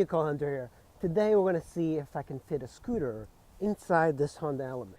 Vehicle Hunter here. Today we're going to see if I can fit a scooter inside this Honda Element.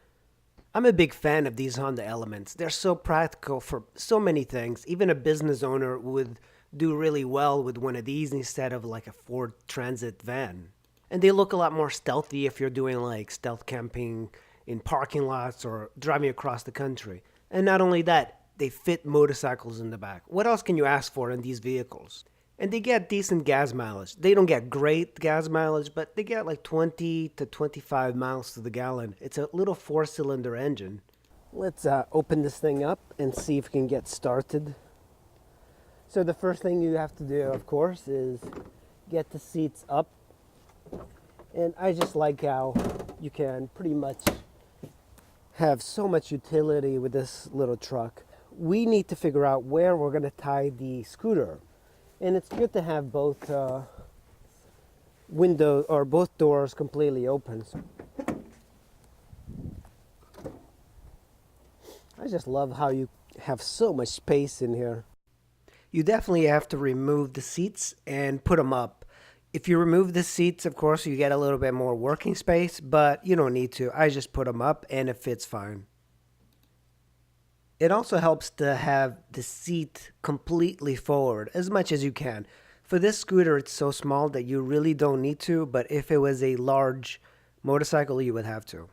I'm a big fan of these Honda Elements. They're so practical for so many things. Even a business owner would do really well with one of these instead of like a Ford Transit van. And they look a lot more stealthy if you're doing like stealth camping in parking lots or driving across the country. And not only that, they fit motorcycles in the back. What else can you ask for in these vehicles? And they get decent gas mileage. They don't get great gas mileage, but they get like 20 to 25 miles to the gallon. It's a little 4-cylinder engine. Let's open this thing up and see if we can get started. So the first thing you have to do, of course, is get the seats up. And I just like how you can pretty much have so much utility with this little truck. We need to figure out where we're going to tie the scooter. And it's good to have both windows or both doors completely open. I just love how you have so much space in here. You definitely have to remove the seats and put them up. If you remove the seats, of course, you get a little bit more working space, but you don't need to. I just put them up and it fits fine. It also helps to have the seat completely forward as much as you can. For this scooter, it's so small that you really don't need to, but if it was a large motorcycle, you would have to.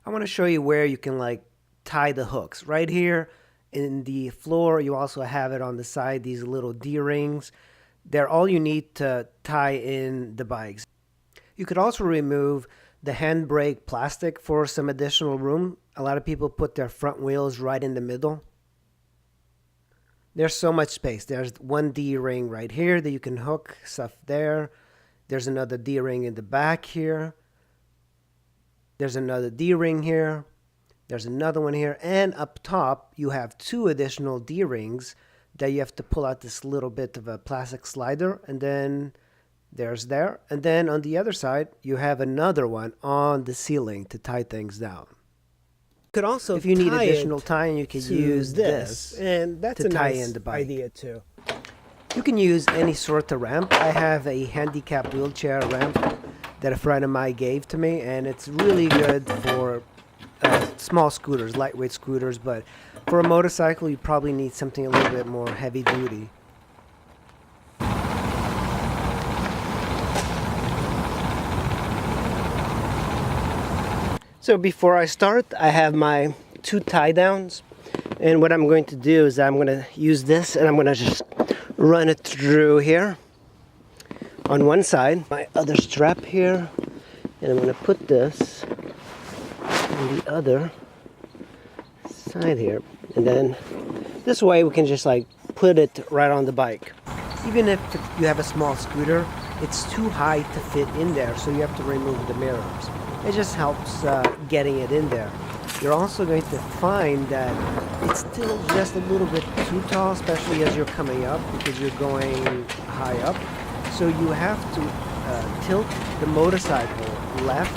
I want to show you where you can like tie the hooks. Right here in the floor, you also have it on the side, these little D-rings. They're all you need to tie in the bikes. You could also remove the handbrake plastic for some additional room. A lot of people put their front wheels right in the middle. There's so much space. There's one D-ring right here that you can hook stuff there. There's another D-ring in the back here. There's another D-ring here. There's another one here. And up top, you have two additional D-rings that you have to pull out this little bit of a plastic slider, and then there's there. And then on the other side, you have another one on the ceiling to tie things down. You could also, if you need additional tying, you could use this and that's to a tie nice in the bike. idea too. You can use any sort of ramp. I have a handicap wheelchair ramp that a friend of mine gave to me, and it's really good for small scooters, lightweight scooters, but for a motorcycle, you probably need something a little bit more heavy duty. So before I start, I have my two tie-downs, and what I'm going to do is I'm going to use this and I'm going to just run it through here on one side, my other strap here, and I'm going to put this on the other side here, and then this way we can just like put it right on the bike. Even if you have a small scooter, it's too high to fit in there, so you have to remove the mirrors. It just helps getting it in there. You're also going to find that it's still just a little bit too tall, especially as you're coming up, because you're going high up. So you have to tilt the motorcycle left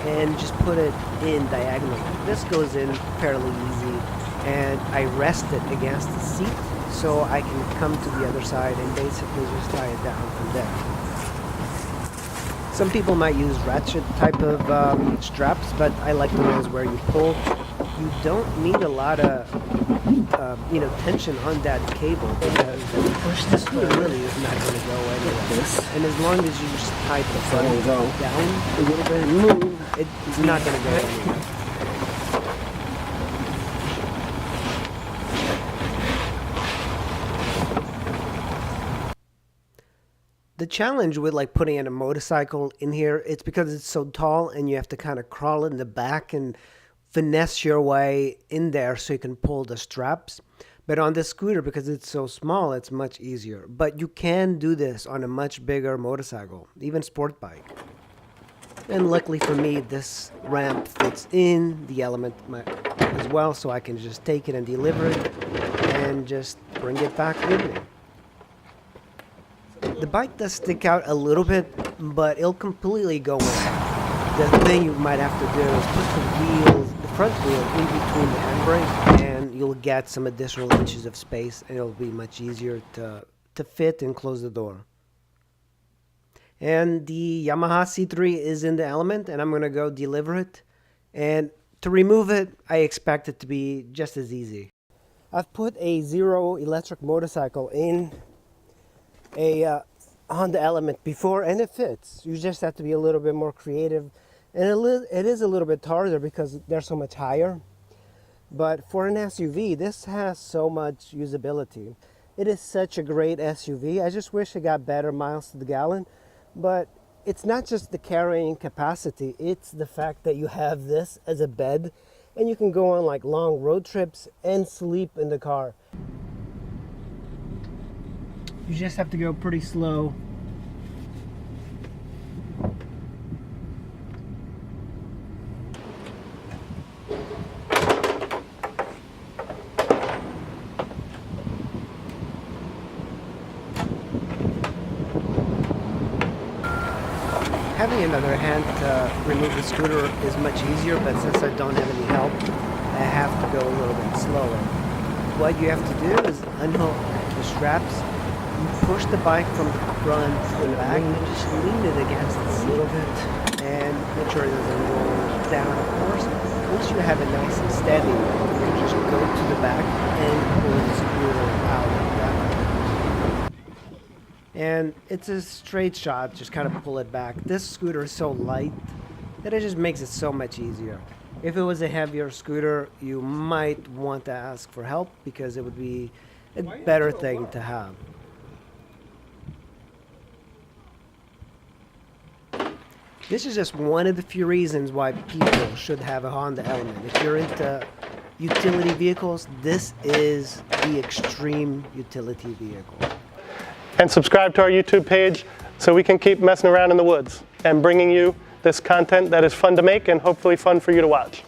and just put it in diagonally. This goes in fairly easy, and I rest it against the seat so I can come to the other side and basically just tie it down from there. Some people might use ratchet type of straps, but I like the ones where you pull. You don't need a lot of tension on that cable, because push the scooter really is not going to go anywhere. And as long as you just tie the front down a little bit and move, it's not going to go anywhere. The challenge with like putting in a motorcycle in here, it's because it's so tall and you have to kind of crawl in the back and finesse your way in there so you can pull the straps. But on this scooter, because it's so small, it's much easier. But you can do this on a much bigger motorcycle, even sport bike. And luckily for me, this ramp fits in the Element as well, so I can just take it and deliver it and just bring it back with me. The bike does stick out a little bit, but it'll completely go in. The thing you might have to do is put the front wheel in between the handbrake, and you'll get some additional inches of space, and it'll be much easier to fit and close the door. And the Yamaha C3 is in the element, and I'm going to go deliver it. And to remove it, I expect it to be just as easy. I've put a Zero electric motorcycle in a Honda Element before, and it fits. You just have to be a little bit more creative. And it is a little bit harder because they're so much higher. But for an SUV, this has so much usability. It is such a great SUV. I just wish it got better miles to the gallon. But it's not just the carrying capacity, it's the fact that you have this as a bed and you can go on like long road trips and sleep in the car. You just have to go pretty slow. Having another hand to remove the scooter is much easier, but since I don't have any help, I have to go a little bit slower. What you have to do is unhook the straps, you push the bike from the front to the back, and just lean it against this a little bit, and make sure it doesn't roll down, of course. Once you have it nice and steady, you can just go to the back and pull the scooter out like that. And it's a straight shot, just kind of pull it back. This scooter is so light that it just makes it so much easier. If it was a heavier scooter, you might want to ask for help because it would be a better thing to have. This is just one of the few reasons why people should have a Honda Element. If you're into utility vehicles, this is the extreme utility vehicle. And subscribe to our YouTube page so we can keep messing around in the woods and bringing you this content that is fun to make and hopefully fun for you to watch.